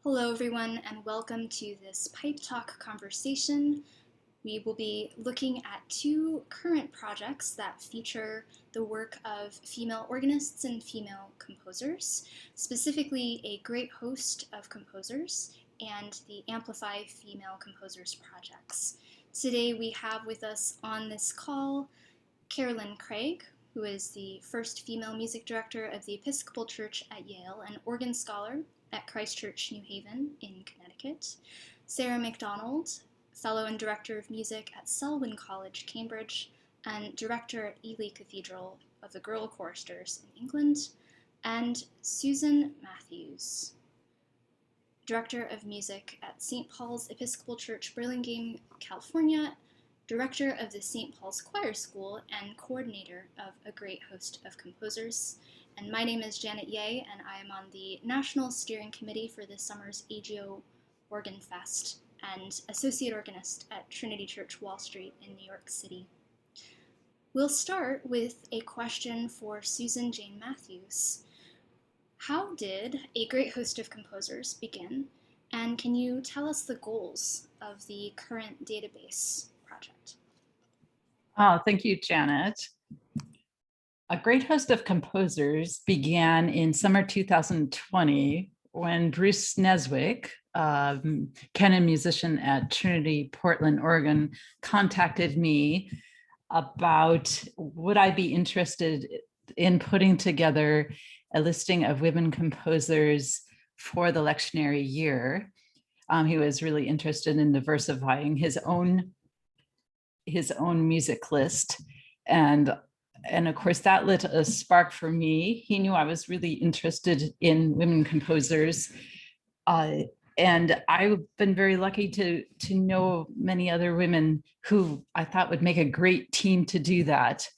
Hello, everyone, and welcome to this PipeTalk conversation. We will be looking at two current projects that feature the work of female organists and female composers, specifically a great host of composers and the Amplify Female Composers projects. Today we have with us on this call Carolyn Craig, who is the first female music director of the Episcopal Church at Yale and organ scholar at Christ Church, New Haven in Connecticut. Sarah McDonald, fellow and director of music at Selwyn College, Cambridge, and director at Ely Cathedral of the Girl Choristers in England. And Susan Matthews, director of music at St. Paul's Episcopal Church, Burlingame, California, director of the St. Paul's Choir School, and coordinator of a great host of composers. And my name is Janet Ye, and I am on the National Steering Committee for this summer's AGO Organ Fest and associate organist at Trinity Church Wall Street in New York City. We'll start with a question for Susan Jane Matthews. How did a great host of composers begin, and can you tell us the goals of the current database project? Oh, thank you, Janet. A great host of composers began in summer 2020 when Bruce Neswick, canon musician at Trinity Portland, Oregon, contacted me about would I be interested in putting together a listing of women composers for the lectionary year. He was really interested in diversifying his own music list. And of course, that lit a spark for me. He knew I was really interested in women composers. And I've been very lucky to know many other women who I thought would make a great team to do that.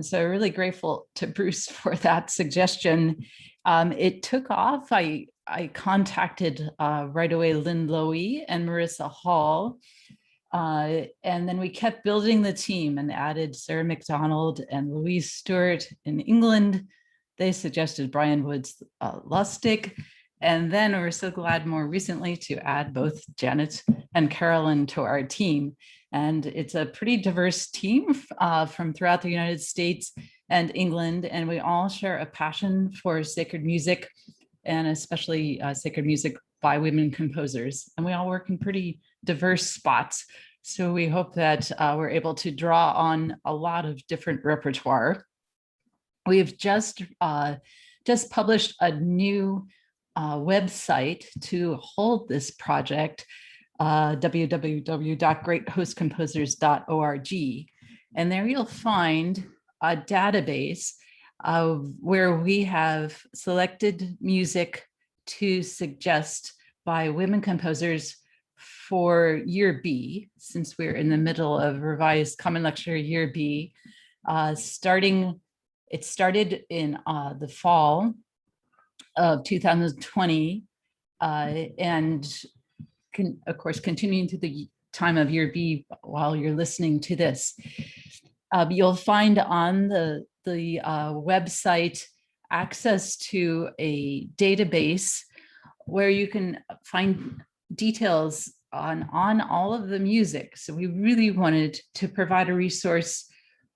So I'm really grateful to Bruce for that suggestion. It took off. I contacted right away Lynn Lowy and Marissa Hall. And then we kept building the team and added Sarah McDonald and Louise Stewart in England. They suggested Brian Woods Lustig. And then we're so glad more recently to add both Janet and Carolyn to our team. And it's a pretty diverse team from throughout the United States and England. And we all share a passion for sacred music, and especially sacred music by women composers. And we all work in pretty diverse spots. So we hope that we're able to draw on a lot of different repertoire. We've just published a new website to hold this project, www.greathostcomposers.org. And there you'll find a database where we have selected music to suggest by women composers for year B, since we're in the middle of revised Common Lecture year B. It started in the fall of 2020, and of course, continuing to the time of year B while you're listening to this. You'll find on the website access to a database where you can find details on all of the music. So we really wanted to provide a resource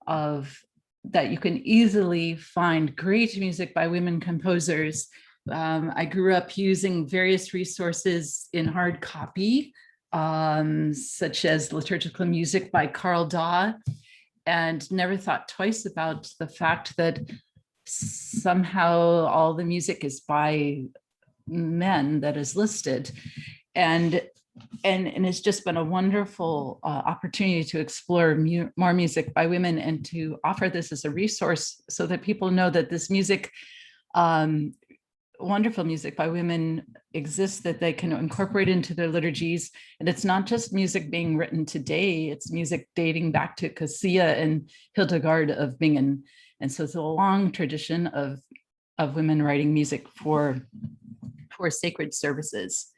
that you can easily find great music by women composers. I grew up using various resources in hard copy, such as Liturgical Music by Carl Daw, and never thought twice about the fact that somehow all the music is by men that is listed. And it's just been a wonderful opportunity to explore more music by women and to offer this as a resource so that people know that this music, wonderful music by women, exists, that they can incorporate into their liturgies. And it's not just music being written today, it's music dating back to Cassia and Hildegard of Bingen. And so it's a long tradition of women writing music for sacred services.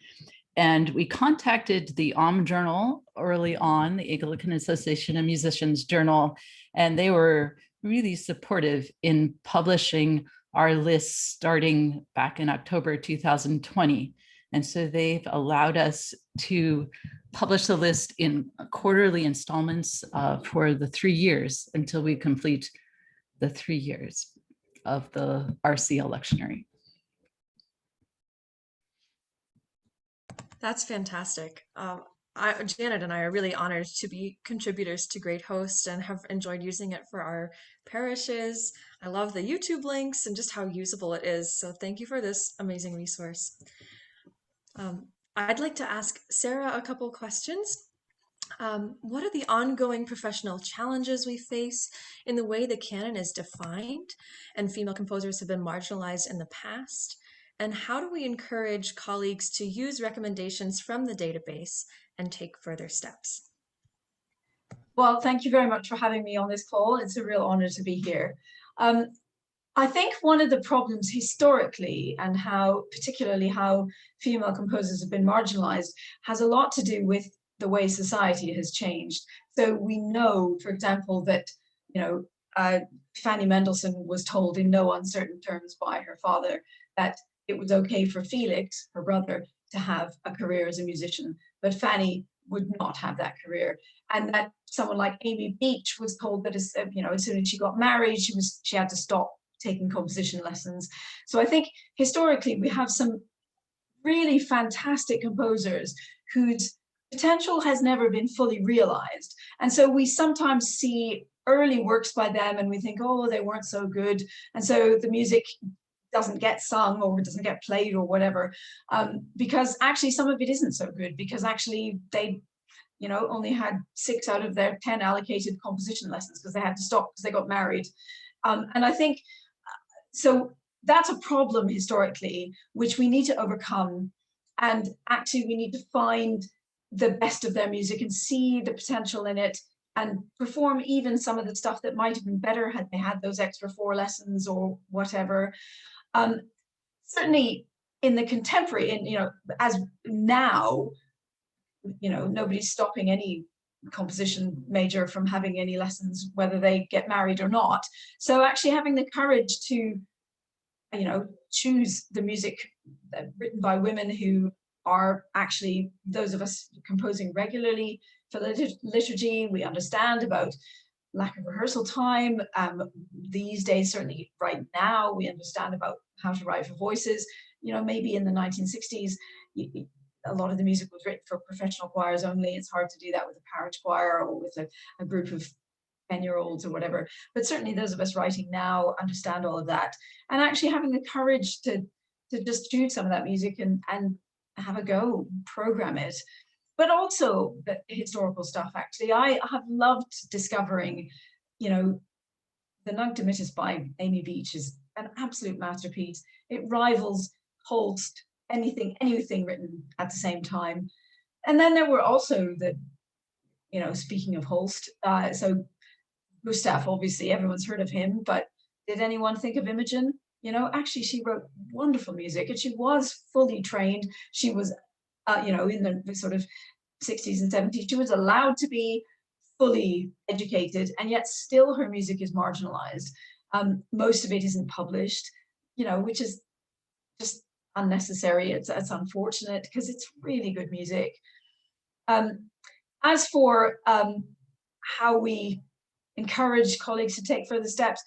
And we contacted the Journal early on, the Anglican Association of Musicians Journal, and they were really supportive in publishing our list starting back in October 2020. And so they've allowed us to publish the list in quarterly installments for the 3 years until we complete the 3 years of the RCL lectionary. That's fantastic. Janet and I are really honored to be contributors to Great Host and have enjoyed using it for our parishes. I love the YouTube links and just how usable it is. So thank you for this amazing resource. I'd like to ask Sarah a couple questions. What are the ongoing professional challenges we face in the way the canon is defined and female composers have been marginalized in the past? And how do we encourage colleagues to use recommendations from the database and take further steps? Well, thank you very much for having me on this call. It's a real honor to be here. I think one of the problems historically and particularly how female composers have been marginalized has a lot to do with the way society has changed. So we know, for example, that, Fanny Mendelssohn was told in no uncertain terms by her father that it was okay for Felix, her brother, to have a career as a musician, but Fanny would not have that career. And that someone like Amy Beach was told that as soon as she got married, she had to stop taking composition lessons. So I think historically we have some really fantastic composers whose potential has never been fully realized. And so we sometimes see early works by them and we think, oh, they weren't so good. And so the music doesn't get sung or doesn't get played or whatever, because actually some of it isn't so good, because actually they only had 6 out of their 10 allocated composition lessons because they had to stop because they got married. And I think, so that's a problem historically, which we need to overcome. And actually we need to find the best of their music and see the potential in it and perform even some of the stuff that might have been better had they had those extra 4 lessons or whatever. Certainly in the contemporary, as now, nobody's stopping any composition major from having any lessons, whether they get married or not. So actually having the courage to, choose the music written by women who are actually those of us composing regularly for liturgy. We understand about lack of rehearsal time. These days, certainly right now, we understand about how to write for voices. Maybe in the 1960s, a lot of the music was written for professional choirs only. It's hard to do that with a parish choir or with a group of 10-year-olds or whatever. But certainly those of us writing now understand all of that. And actually having the courage to just choose some of that music and have a go, program it. But also the historical stuff, actually. I have loved discovering, the Nunc Dimittis by Amy Beach is an absolute masterpiece. It rivals Holst, anything written at the same time. And then there were also speaking of Holst, so Gustav, obviously everyone's heard of him, but did anyone think of Imogen? Actually she wrote wonderful music and she was fully trained. She was, in the sort of 60s and 70s, she was allowed to be fully educated, and yet still her music is marginalized. Most of it isn't published, which is just unnecessary. It's unfortunate because it's really good music. As for how we encourage colleagues to take further steps,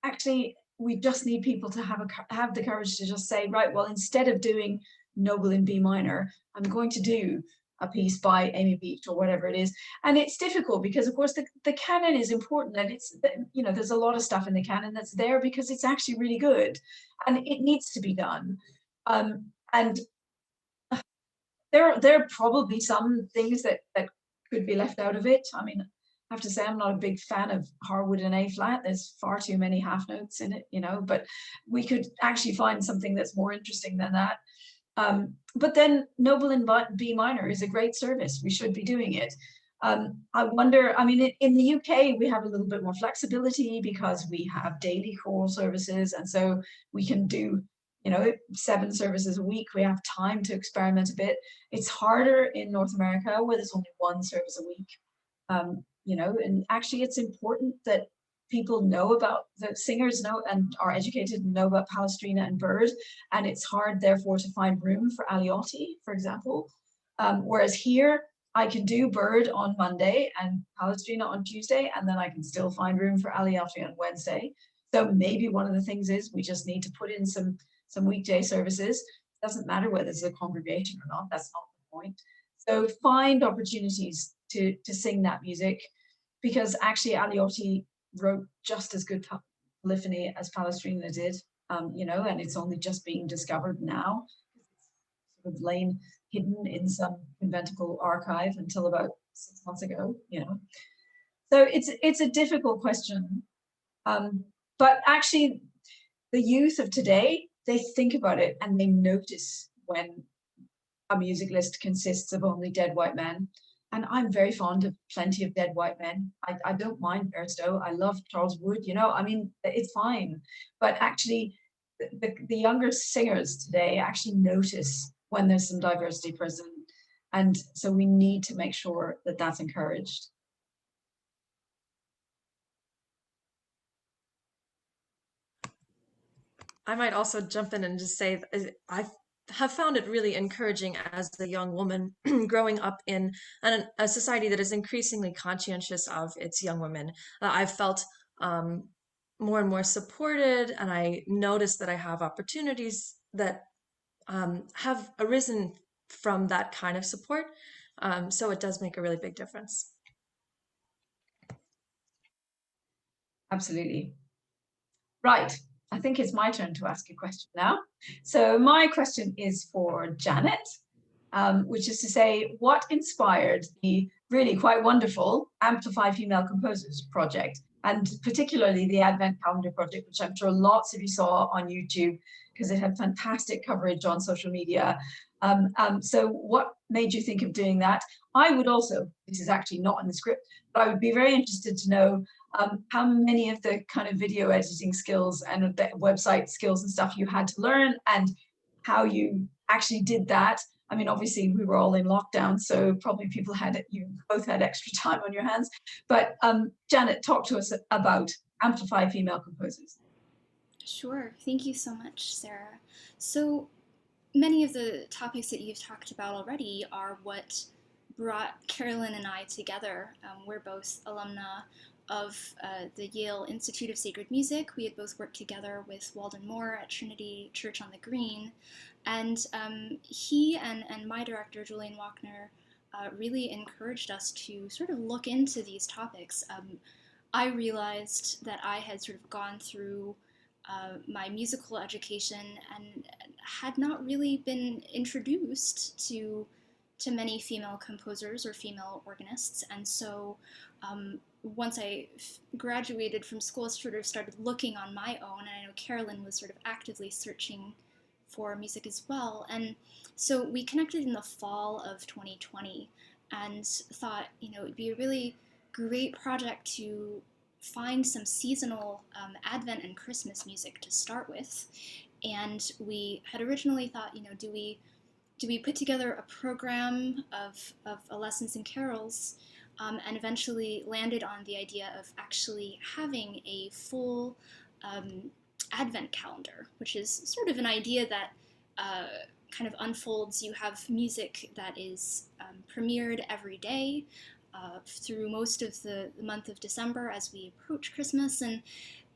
actually we just need people to have the courage to just say, right, well, instead of doing Noble in B minor, I'm going to do a piece by Amy Beach or whatever it is. And it's difficult because, of course, the canon is important, and it's, there's a lot of stuff in the canon that's there because it's actually really good and it needs to be done. And there are probably some things that could be left out of it. I mean, I have to say I'm not a big fan of Harwood and A flat. There's far too many half notes in it, but we could actually find something that's more interesting than that. But then Noble in B minor is a great service. We should be doing it. I wonder, I mean, in the UK, we have a little bit more flexibility because we have daily choral services. And so we can do, 7 services a week. We have time to experiment a bit. It's harder in North America where there's only 1 service a week. And actually it's important that people know about, the singers know and are educated and know about Palestrina and Bird, and it's hard therefore to find room for Aliotti, for example. Whereas here I can do Bird on Monday and Palestrina on Tuesday, and then I can still find room for Aliotti on Wednesday. So maybe one of the things is we just need to put in some weekday services. It doesn't matter whether it's a congregation or not, that's not the point. So find opportunities to sing that music, because actually Aliotti wrote just as good polyphony as Palestrina did, and it's only just being discovered now. It's sort of lain hidden in some conventicle archive until about 6 months ago, So it's a difficult question. But actually, the youth of today, they think about it and they notice when a music list consists of only dead white men. And I'm very fond of plenty of dead white men. I don't mind Bairstow. I love Charles Wood, it's fine. But actually, the younger singers today actually notice when there's some diversity present. And so we need to make sure that that's encouraged. I might also jump in and just say I have found it really encouraging as a young woman growing up in a society that is increasingly conscientious of its young women. I've felt more and more supported, and I notice that I have opportunities that have arisen from that kind of support. So it does make a really big difference. Absolutely. Right. I think it's my turn to ask a question now. So my question is for Janet, which is to say, what inspired the really quite wonderful Amplify Female Composers project, and particularly the Advent Calendar project, which I'm sure lots of you saw on YouTube because it had fantastic coverage on social media. So what made you think of doing that? I would also, this is actually not in the script, but I would be very interested to know how many of the kind of video editing skills and the website skills and stuff you had to learn, and how you actually did that. I mean, obviously we were all in lockdown, so probably you both had extra time on your hands. But Janet, talk to us about Amplify Female Composers. Sure. Thank you so much, Sarah. So many of the topics that you've talked about already are what brought Carolyn and I together. We're both alumna of the Yale Institute of Sacred Music. We had both worked together with Walden Moore at Trinity Church on the Green. And he and my director, Julian Wachner, really encouraged us to sort of look into these topics. I realized that I had sort of gone through my musical education and had not really been introduced to many female composers or female organists. And so once I graduated from school, I sort of started looking on my own, and I know Carolyn was sort of actively searching for music as well. And so we connected in the fall of 2020 and thought, it'd be a really great project to find some seasonal Advent and Christmas music to start with. And we had originally thought, do we put together a program of lessons and carols, and eventually landed on the idea of actually having a full Advent calendar, which is sort of an idea that kind of unfolds. You have music that is premiered every day through most of the month of December as we approach Christmas,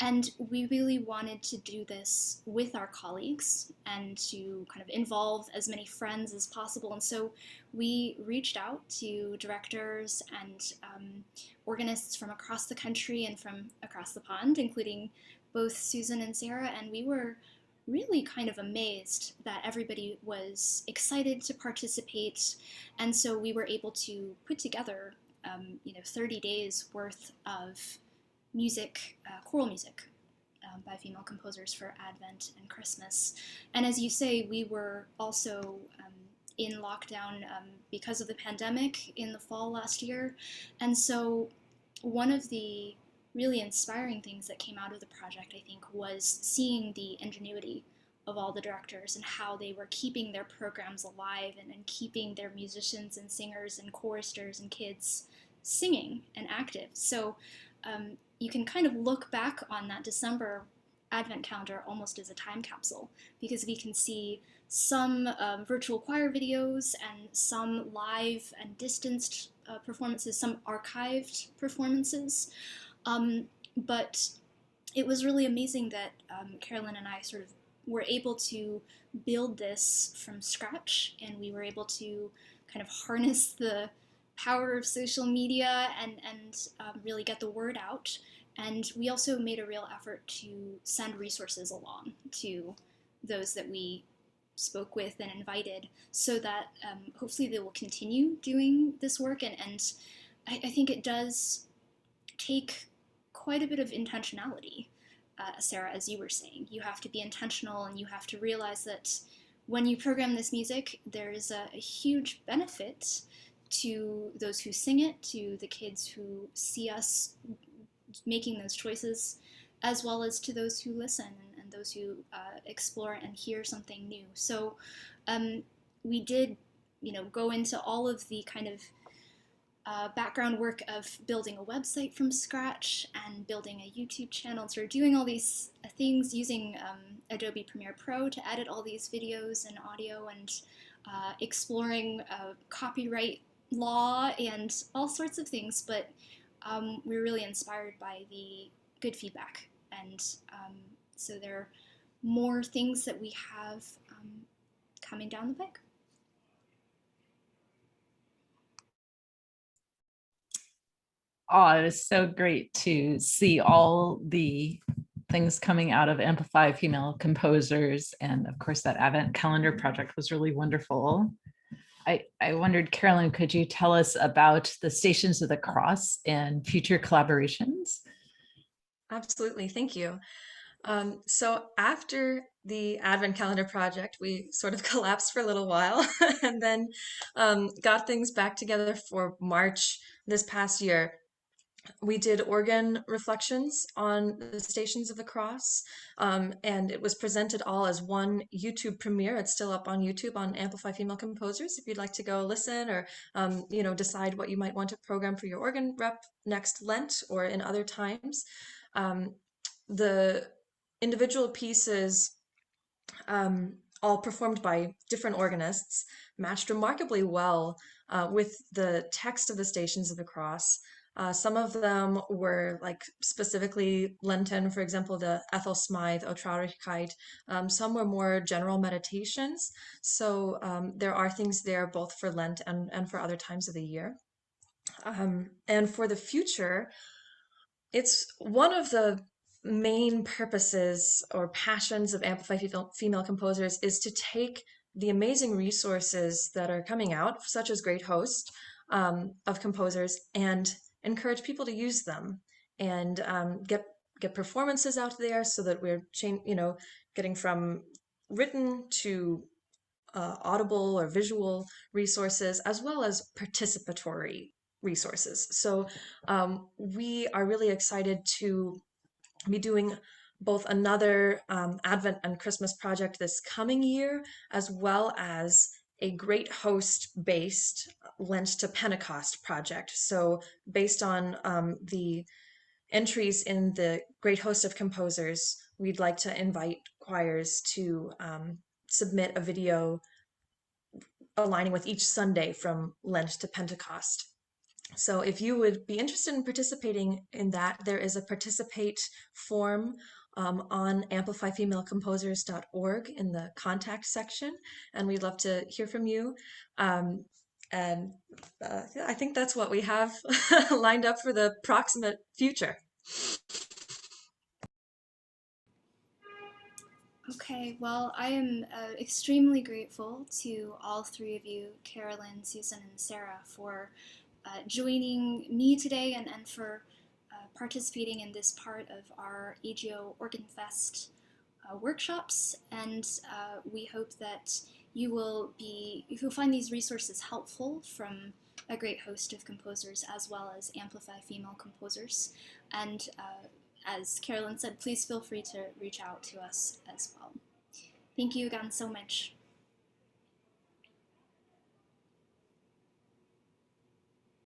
and we really wanted to do this with our colleagues and to kind of involve as many friends as possible. And so we reached out to directors and organists from across the country and from across the pond, including both Susan and Sarah, and we were really kind of amazed that everybody was excited to participate. And so we were able to put together 30 days worth of music, choral music, by female composers for Advent and Christmas. And as you say, we were also in lockdown because of the pandemic in the fall last year. And so one of the really inspiring things that came out of the project, I think, was seeing the ingenuity of all the directors and how they were keeping their programs alive and keeping their musicians and singers and choristers and kids singing and active. So you can kind of look back on that December Advent calendar almost as a time capsule, because we can see some virtual choir videos and some live and distanced performances, some archived performances. But it was really amazing that Carolyn and I sort of were able to build this from scratch, and we were able to kind of harness the power of social media and really get the word out. And we also made a real effort to send resources along to those that we spoke with and invited, so that hopefully they will continue doing this work. And I think it does take quite a bit of intentionality. Sarah, as you were saying, you have to be intentional, and you have to realize that when you program this music, there's a huge benefit to those who sing it, to the kids who see us making those choices, as well as to those who listen and those who explore and hear something new. So we did, go into all of the kind of background work of building a website from scratch and building a YouTube channel, sort of doing all these things using Adobe Premiere Pro to edit all these videos and audio, and exploring copyright law and all sorts of things. But we're really inspired by the good feedback, and so there are more things that we have coming down the pike. Oh, it was so great to see all the things coming out of Amplify Female Composers. And of course, that Advent Calendar project was really wonderful. I wondered, Carolyn, could you tell us about the Stations of the Cross and future collaborations? Absolutely, thank you. So after the Advent Calendar project, we sort of collapsed for a little while and then got things back together for March this past year. We did organ reflections on the Stations of the Cross, and it was presented all as one YouTube premiere. It's still up on YouTube on Amplify Female Composers if you'd like to go listen, or decide what you might want to program for your organ rep next Lent or in other times. The individual pieces, all performed by different organists, matched remarkably well with the text of the Stations of the Cross. Some of them were like specifically Lenten, for example, the Ethel Smythe, O Traurigkeit. Some were more general meditations. So there are things there both for Lent and for other times of the year. And for the future, it's one of the main purposes or passions of Amplify Female Composers is to take the amazing resources that are coming out, such as Great Host, of composers, and encourage people to use them, and get performances out there, so that we're getting from written to audible or visual resources, as well as participatory resources. So we are really excited to be doing both another Advent and Christmas project this coming year, as well as a Great Host based Lent to Pentecost project. So based on the entries in the Great Host of Composers, we'd like to invite choirs to submit a video aligning with each Sunday from Lent to Pentecost. So if you would be interested in participating in that, there is a participate form on amplifyfemalecomposers.org in the contact section, and we'd love to hear from you. And I think that's what we have lined up for the proximate future. Okay, well, I am extremely grateful to all three of you, Carolyn, Susan, and Sarah, for joining me today, and for participating in this part of our AGO Organ Fest workshops. And we hope that you'll find these resources helpful from a great host of composers, as well as Amplify Female Composers. And as Carolyn said, please feel free to reach out to us as well. Thank you again so much.